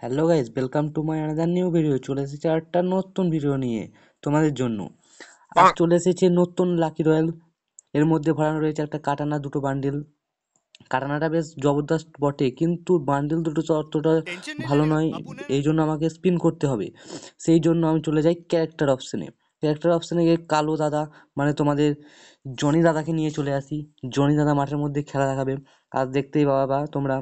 Hello guys, welcome to my another new video. চলে এসেছে একটা নতুন ভিডিও নিয়ে তোমাদের জন্য। আজ চলে এসেছে নতুন লাকি রয়্যাল। এর মধ্যে ভরানো রয়েছে একটা কাটানা, দুটো বান্ডিল। কাটানাটা বেশ জবরদস্ত বটে, কিন্তু বান্ডিল দুটো তো অতটা ভালো নয়। এই জন্য আমাকে স্পিন করতে হবে। সেই জন্য আমি চলে যাই ক্যারেক্টার অপশানে। ক্যারেক্টার অপশানে গিয়ে কালো দাদা, মানে তোমাদের জনি দাদাকে নিয়ে চলে আসি। জনি দাদা মাঠের মধ্যে খেলা দেখাবে। আর দেখতেই পাবা তোমরা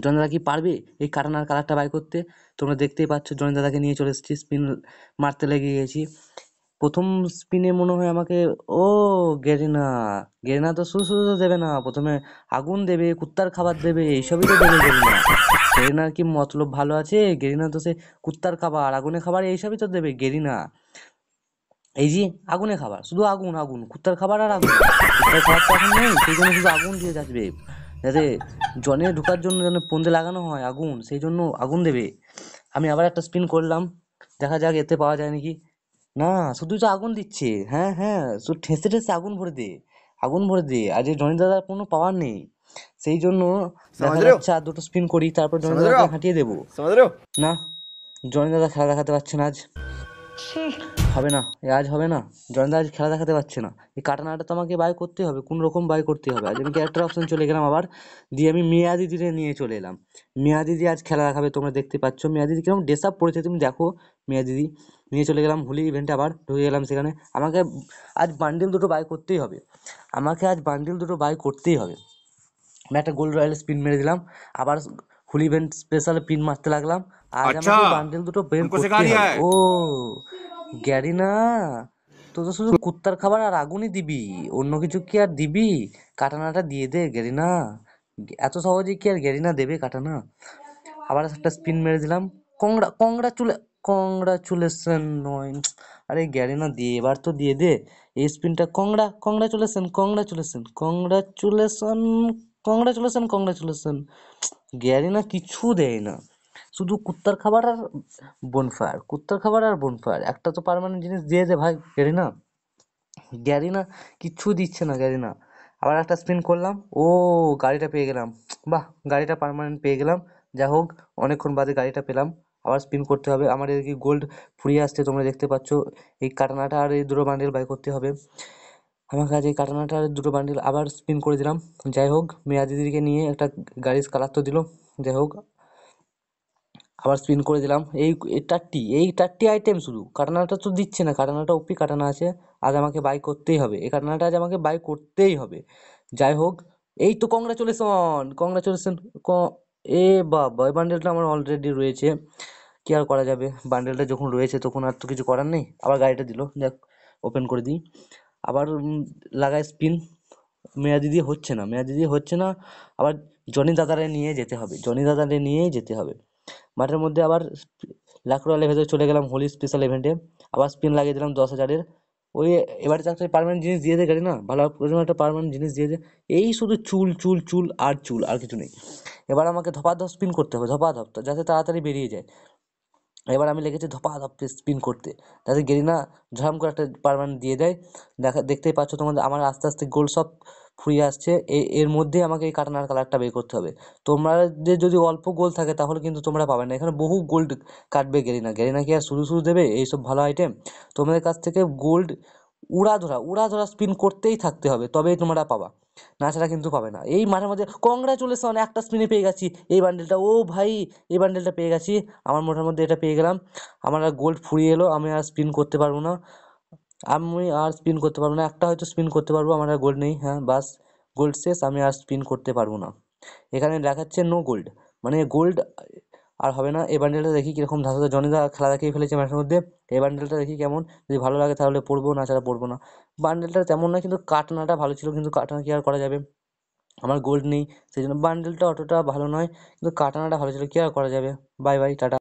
জনি দাদা কি পারবে এই কাটানার কালারটা বাই করতে। তোমরা দেখতেই পাচ্ছ জনি দাদাকে নিয়ে চলে এসেছি, স্পিন মারতে লেগে গেছি। প্রথম স্পিনে মনে হয় আমাকে ও গেরিনা, গেরিনা তো শুধু শুধু দেবে না, প্রথমে আগুন দেবে, কুত্তার খাবার দেবে, এইসবই তো দেবে গেরিনা। গেরিনার কি মতলব ভালো আছে? গেরিনা তো সে কুত্তার খাবার, আগুনের খাবার এইসবই তো দেবে গেরিনা। এই যে আগুনের খাবার, শুধু আগুন আগুন, কুত্তার খাবার আর আগুন। কুত্তার খাবার তো এখন নেই, সেই জন্য শুধু আগুন দিয়ে যাবে, যাতে জনে ঢোকার জন্য যেন পন্দে লাগানো হয় আগুন, সেই জন্য আগুন দেবে। আমি আবার একটা স্পিন করলাম, দেখা যাক এতে পাওয়া যায় নাকি। না, শুধু তো আগুন দিচ্ছে। হ্যাঁ হ্যাঁ, শুধু ঠেসে ঠেসে আগুন ভরে দে, আগুন ভরে দে। আর যে জনি দাদার কোনো পাওয়ার নেই, সেই জন্য দেখা समझ रहे हो যাচ্ছে আর দুটো স্পিন করি, তারপর জনি समझ रहे हो দাদাকে आप হাঁটিয়ে দেবো। समझ रहे हो না, জনি দাদা খেলা দেখাতে পারছে না আজ। হবে না, এ আজ হবে না। জয়ন্ত আজ খেলা দেখাতে পারছে না। এই কাটানাটা তো আমাকে বাই করতে হবে, কোন রকম বাই করতে হবে। আজ আমি ক্যারেক্টার অপশন চলে গেলাম আবার, দিয়ে আমি মিয়া দিদিরে নিয়ে চলে এলাম। মিয়া দিদি আজ খেলা দেখাবে, তোমরা দেখতে পাচ্ছ মিয়া দিদি কিরকম ড্রেস আপ পড়েছে, তুমি দেখো। মিয়া দিদি নিয়ে চলে গেলাম হোলি ইভেন্টে, আবার ঢুকে গেলাম সেখানে। আমাকে আজ বান্ডিল দুটো বাই করতেই হবে, আমাকে আজ বান্ডিল দুটো বাই করতেই হবে। আমি একটা গোল্ড রয়্যাল স্পিন মেরে দিলাম, আবার হোলি ইভেন্ট স্পেশাল পিন মারতে লাগলাম। আজ अच्छा আমাকে বান্ডিল দুটো বের हमको सिखा করতেই रिया হবে। है ও গ্যারিনা, তো তো শুধু কুত্তার খাবার আর আগুনই দিবি, অন্য কিছু কি আর দিবি? কাটানাটা দিয়ে দে গ্যারিনা, এত সহজে কি আর গ্যারিনা দেবে কাটানা? আবার একটা স্পিন মেরে দিলাম। কংগ্রাচুলেশন নয়, আরে গ্যারিনা দিয়ে এবার তো দিয়ে দে এই স্পিনটা। কংগ্রাচুলেশন। গ্যারিনা কিছু দেয় না, শুধু কুত্তার খাবার আর বনফায়ার, কুত্তার খাবার আর বনফায়ার। একটা তো পার্মানেন্ট জিনিস দিয়ে দে ভাই গ্যারিনা। গ্যারিনা কিচ্ছু দিচ্ছে না গ্যারিনা। আবার একটা স্পিন করলাম, ও গাড়িটা পেয়ে গেলাম। বাহ, গাড়িটা পার্মানেন্ট পেয়ে গেলাম। যা হোক, অনেকক্ষণ বাদে গাড়িটা পেলাম। আবার স্পিন করতে হবে, আমার এদিকে গোল্ড ফুরিয়ে আসছে, তোমরা দেখতে পাচ্ছ। এই কাটানাটা আর এই দুটো বান্ডিল বাই করতে হবে আমাকে। আজ এই কাটানাটা আর দুটো বান্ডিল আবার স্পিন করে দিলাম। যাই হোক, মেয়া দিদিকে নিয়ে একটা গাড়ির কালার তো দিল। যাই হোক, আবার স্পিন করে দিলাম। এই চারটি আইটেম, শুধু কাটানাটা তো দিচ্ছে না, কাটানাটা ওপি কাটানা আছে। আজ আমাকে বাই করতেই হবে এই কাটানাটা, আজ আমাকে বাই করতেই হবে। যাই হোক, এই তো কংগ্রাচুলেশন। এ বাবা, এই বান্ডেলটা আমার অলরেডি রয়েছে, কি আর করা যাবে। বান্ডেলটা যখন রয়েছে তখন আর তো কিছু করার নেই। আবার গাড়িটা দিল, দেখ ওপেন করে দিই। আবার লাগাই স্পিন। মেয়া দিদি হচ্ছে না। আবার জনি দাদারে নিয়ে যেতে হবে, জনি দাদারে নিয়েই যেতে হবে। মাঠের মধ্যে আবার লাকড়ালের ভেতরে চলে গেলাম হোলি স্পেশাল ইভেন্টে। আবার স্পিন লাগিয়ে দিলাম 10,000-এর। ওই এবারে চাকরি পার্মানেন্ট জিনিস দিয়ে দে গাড়ি না, ভালো করে একটা পার্মানেন্ট জিনিস দিয়ে দে। এই শুধু চুল চুল চুল আর চুল, আর কিছু নেই। এবার আমাকে ধপাধপ স্পিন করতে হবে, ধপাধপ, যাতে তাড়াতাড়ি বেরিয়ে যায়। এবার আমি লেগেছি ধপাধপ স্পিন করতে, যাতে গেরিনা ঝাম করে একটা পার্মানেন্ট দিয়ে দেয়। দেখতেই পাচ্ছ তোমাদের, আমার আস্তে আস্তে গোল সব ফুরিয়ে আসছে। এর মধ্যে আমাকে এই কাটানার কালারটা বের করতে হবে। তোমাদের যদি অল্প গোল থাকে তাহলে কিন্তু তোমরা পাবে না, এখানে বহু গোল্ড কাটবে গেরিনা। গেরিনা কি আর শুধু শুধু দেবে এইসব ভালো আইটেম? তোমাদের কাছ থেকে গোল্ড উড়াধরা স্পিন করতেই থাকতে হবে, তবেই তোমরা পাবা, না ছাড়া কিন্তু পাবে না। এই মাঝে মাঝে কংগ্রাচুলেশন, একটা স্পিনে পেয়ে গেছি এই বান্ডেলটা। ও ভাই, এই বান্ডেলটা পেয়ে গেছি, আমার মোটার মধ্যে এটা পেয়ে গেলাম। আমার আর গোল্ড ফুরিয়ে এলো, আমি আর স্পিন করতে পারবো না। একটা হয়তো স্পিন করতে পারবো, আমার আর গোল্ড নেই। হ্যাঁ বাস, গোল্ড শেষ, আমি আর স্পিন করতে পারবো না। এখানে দেখাচ্ছে নো গোল্ড, মানে গোল্ড আর হবে না। এই বান্ডেলটা দেখি কিরকম, ধাঁধা জনিদা খেলা দেখিয়ে ফেলেছে ম্যাচের মধ্যে। এই বান্ডেলটা দেখি কেমন, যদি ভালো লাগে তাহলে পড়বো, না ছাড়া পড়বো না। বান্ডেলটা তেমন না, কিন্তু কাটনাটা ভালো ছিল, কিন্তু কাটনা কি আর করা যাবে, আমার গোল্ড নেই। সেই জন্য বান্ডেলটা অতটা ভালো নয়, কিন্তু কাটানাটা ভালো ছিল, কি আর করা যাবে। Bye bye, tata.